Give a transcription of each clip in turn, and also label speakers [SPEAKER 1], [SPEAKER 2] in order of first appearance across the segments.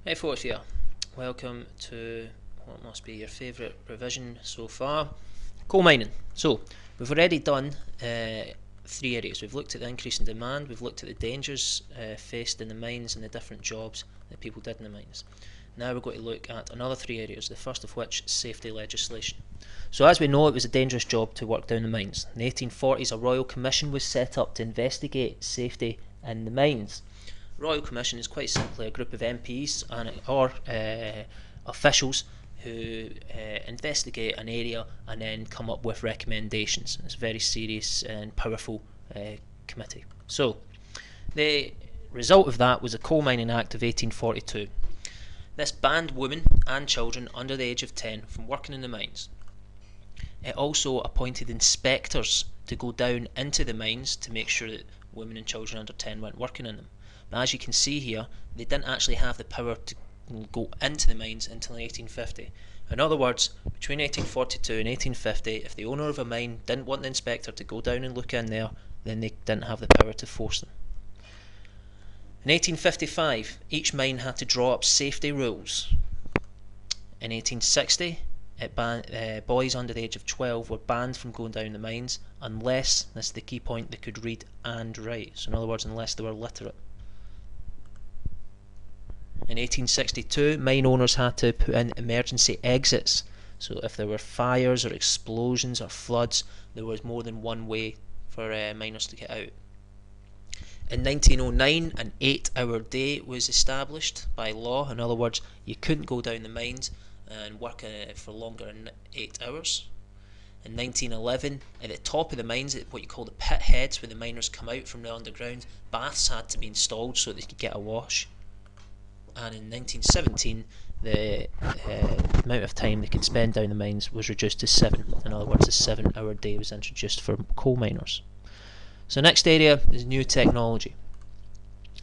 [SPEAKER 1] Hey folks here, welcome to what must be your favourite revision so far, coal mining. So we've already done three areas. We've looked at the increase in demand, we've looked at the dangers faced in the mines and the different jobs that people did in the mines. Now we're going to look at another three areas, the first of which safety legislation. So as we know, it was a dangerous job to work down the mines. In the 1840s, a royal commission was set up to investigate safety in the mines. Royal Commission is quite simply a group of MPs or officials who investigate an area and then come up with recommendations. It's a very serious and powerful committee. So, the result of that was the Coal Mining Act of 1842. This banned women and children under the age of 10 from working in the mines. It also appointed inspectors to go down into the mines to make sure that women and children under 10 weren't working in them. But as you can see here, they didn't actually have the power to go into the mines until 1850. In other words, between 1842 and 1850, if the owner of a mine didn't want the inspector to go down and look in there, then they didn't have the power to force them. In 1855, each mine had to draw up safety rules. In 1860, boys under the age of 12 were banned from going down the mines unless, this is the key point, they could read and write. So in other words, unless they were literate. In 1862, mine owners had to put in emergency exits. So if there were fires or explosions or floods, there was more than one way for miners to get out. In 1909, an 8-hour day was established by law. In other words, you couldn't go down the mines and work for longer than 8 hours. In 1911, at the top of the mines, at what you call the pit heads, where the miners come out from the underground, baths had to be installed so they could get a wash. And in 1917, the amount of time they could spend down the mines was reduced to 7. In other words, a 7-hour day was introduced for coal miners. So next area is new technology.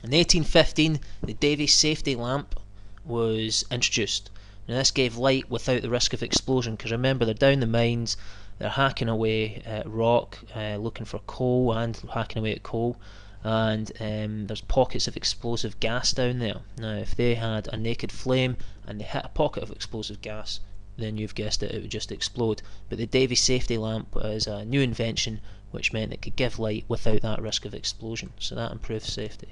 [SPEAKER 1] In 1815, the Davy safety lamp was introduced. Now this gave light without the risk of explosion, because remember, they're down the mines, they're hacking away at rock, looking for coal and hacking away at coal, and there's pockets of explosive gas down there. Now if they had a naked flame and they hit a pocket of explosive gas, then you've guessed it, it would just explode. But the Davy safety lamp is a new invention which meant it could give light without that risk of explosion, so that improved safety.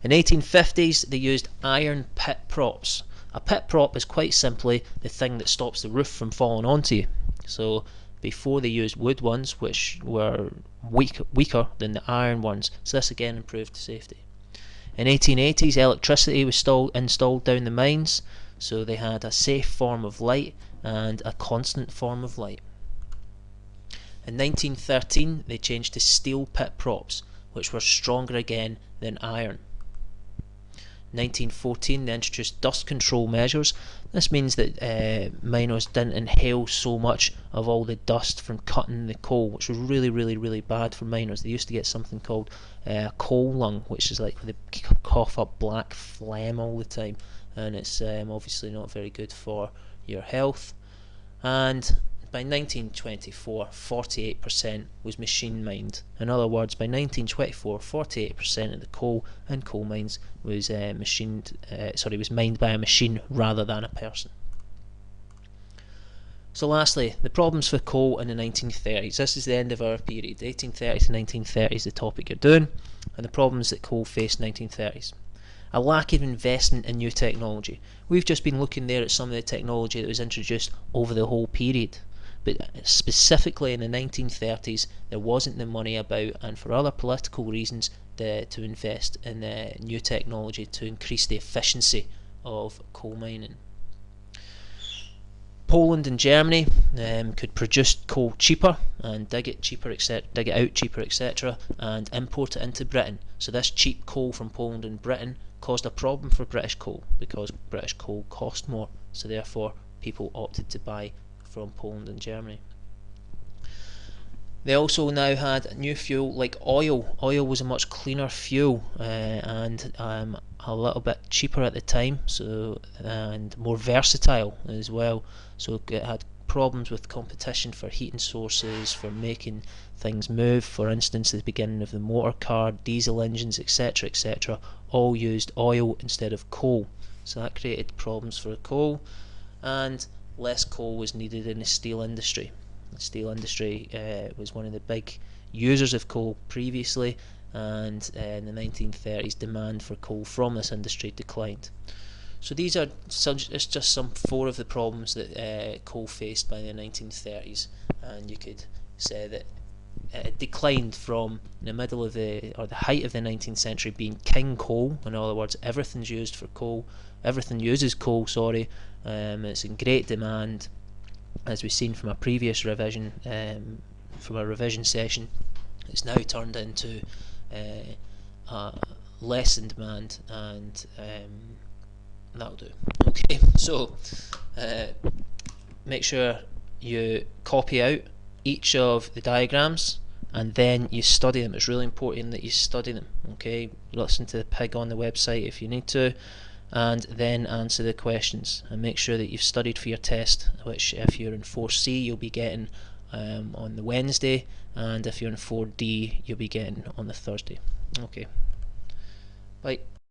[SPEAKER 1] In 1850s, they used iron pit props. A pit prop is quite simply the thing that stops the roof from falling onto you. So before, they used wood ones, which were weaker than the iron ones, so this again improved safety. In 1880s, electricity was installed down the mines, so they had a safe form of light and a constant form of light. In 1913, they changed to steel pit props, which were stronger again than iron. 1914, they introduced dust control measures. This means that miners didn't inhale so much of all the dust from cutting the coal, which was really bad for miners. They used to get something called coal lung, which is like they cough up black phlegm all the time, and it's obviously not very good for your health. And by 1924, 48% was machine mined. In other words, by 1924, 48% of the coal in coal mines was was mined by a machine rather than a person. So lastly, the problems for coal in the 1930s. This is the end of our period. 1830 to 1930 is the topic you're doing, and the problems that coal faced in the 1930s. A lack of investment in new technology. We've just been looking there at some of the technology that was introduced over the whole period. But specifically in the 1930s, there wasn't the money about, and for other political reasons, to invest in new technology to increase the efficiency of coal mining. Poland and Germany could produce coal cheaper and dig it out cheaper, etc., and import it into Britain. So this cheap coal from Poland and Britain caused a problem for British coal, because British coal cost more. So therefore, people opted to buy from Poland and Germany. They also now had new fuel like oil. Oil was a much cleaner fuel and a little bit cheaper at the time, so and more versatile as well. So it had problems with competition for heating sources, for making things move. For instance, at the beginning of the motor car, diesel engines, etc., etc., all used oil instead of coal. So that created problems for coal, and less coal was needed in the steel industry. The steel industry was one of the big users of coal previously, and in the 1930s demand for coal from this industry declined. So these are just some 4 of the problems that coal faced by the 1930s, and you could say that it declined from the middle of the height of the 19th century being king coal. In other words, everything's used for coal, everything uses coal. It's in great demand, as we've seen from a previous revision, from a revision session. It's now turned into less in demand, and that'll do. Okay, so make sure you copy out each of the diagrams and then you study them. It's really important that you study them. Okay, listen to the pig on the website if you need to, and then answer the questions, and make sure that you've studied for your test, which if you're in 4C you'll be getting on the Wednesday, and if you're in 4D you'll be getting on the Thursday. Okay, bye.